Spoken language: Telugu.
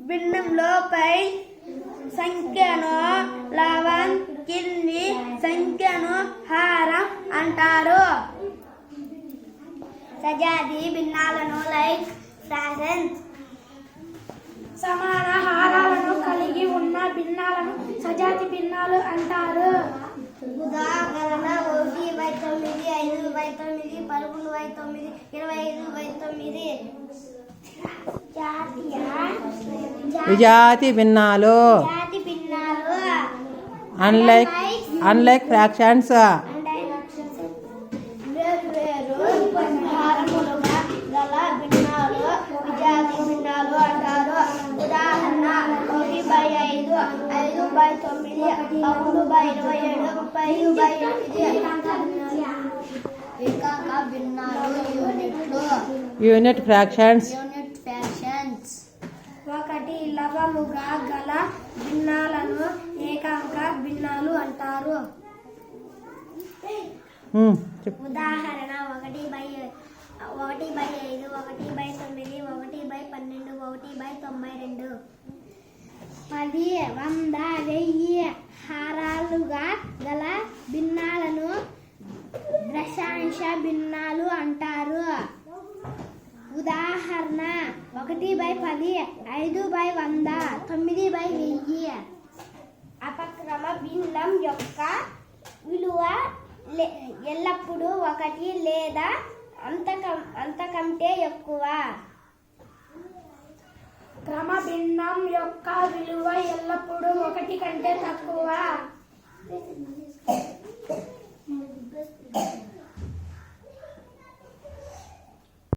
భిన్నంలో పై సంఖ్యను లవం, కింది సంఖ్యను హారం అంటారు. సజాతి భిన్నాలను లైక్ ఫ్రాక్షన్స్. సమాన హారాలను కలిగి ఉన్న భిన్నాలను సజాతి భిన్నాలు అంటారు. ఉదాహరణ 1/9, 5/9, 11/9, 25/9. విజాతి భిన్నాలు జాతి భిన్నాలు అన్లైక్ ఫ్రాక్షన్స్. వేర్వేరు హారములుగా గల భిన్నాలు విజాతి భిన్నాలు అంటారు. ఉదాహరణ 1/5, 5/9, 11/27, 35/8. ఏకాంక భిన్నాలు యూనిట్ ఫ్రాక్షన్స్. ఒకటి లవముగా గల భిన్నాలను ఏకాంక భిన్నాలు అంటారు. ఉదాహరణ 1/5, 1/9, 1/12, 1/12, 1/92. 10, 100, 1000 హారాలుగా గల భిన్నాలను దశాంశ భిన్నాలు అంటారు. ఉదాహరణ 1/10, 5/100, 9/1000. అపక్రమ భిన్నం యొక్క విలువ ఎల్లప్పుడూ 1 లేదా అంతకంటే ఎక్కువ. క్రమ భిన్నం యొక్క విలువ ఎల్లప్పుడూ 1 కంటే తక్కువ.